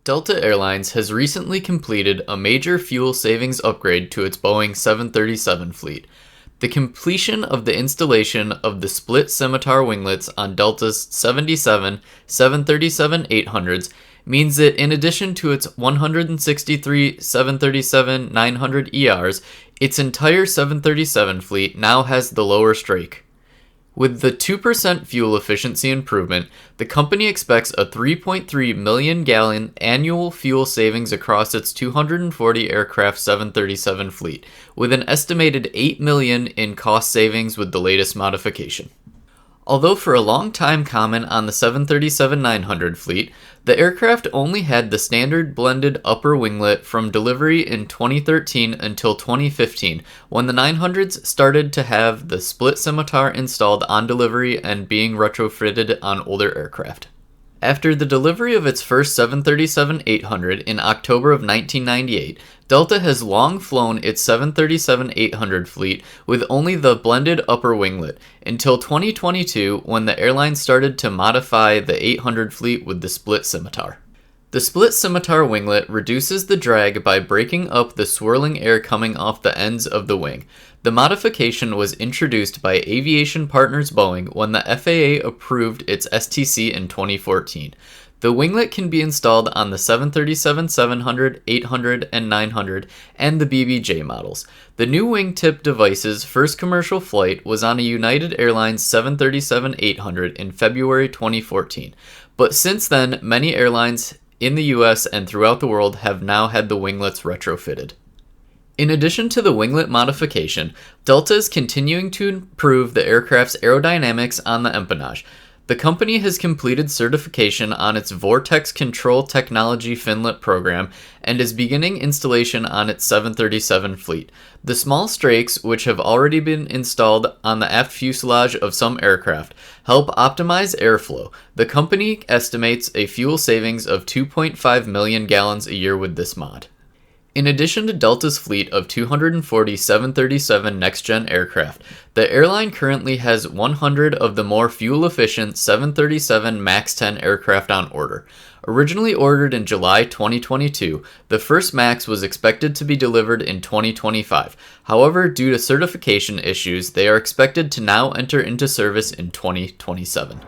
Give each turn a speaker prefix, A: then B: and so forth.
A: Delta Airlines has recently completed a major fuel savings upgrade to its Boeing 737 fleet. The completion of the installation of the Split Scimitar winglets on Delta's 77 737-800s means that in addition to its 163 737-900 ERs, its entire 737 fleet now has the lower strake. With the 2% fuel efficiency improvement, the company expects a 3.3 million gallon annual fuel savings across its 240 aircraft 737 fleet, with an estimated 8 million in cost savings with the latest modification. Although for a long time common on the 737-900 fleet, the aircraft only had the standard blended upper winglet from delivery in 2013 until 2015, when the 900s started to have the Split Scimitar installed on delivery and being retrofitted on older aircraft. After the delivery of its first 737-800 in October of 1998, Delta has long flown its 737-800 fleet with only the blended upper winglet until 2022, when the airline started to modify the 800 fleet with the Split Scimitar. The Split Scimitar winglet reduces the drag by breaking up the swirling air coming off the ends of the wing. The modification was introduced by Aviation partners Boeing when the FAA approved its STC in 2014. The winglet can be installed on the 737-700, 800, and 900, and the BBJ models. The new wingtip device's first commercial flight was on a United Airlines 737-800 in February 2014, but since then, many airlines in the US and throughout the world have now had the winglets retrofitted. In addition to the winglet modification, Delta is continuing to improve the aircraft's aerodynamics on the empennage. The company has completed certification on its Vortex Control Technology Finlet program and is beginning installation on its 737 fleet. The small strakes, which have already been installed on the aft fuselage of some aircraft, help optimize airflow. The company estimates a fuel savings of 2.5 million gallons a year with this mod. In addition to Delta's fleet of 240 737 next-gen aircraft, the airline currently has 100 of the more fuel-efficient 737 MAX 10 aircraft on order. Originally ordered in July 2022, the first MAX was expected to be delivered in 2025. However, due to certification issues, they are expected to now enter into service in 2027.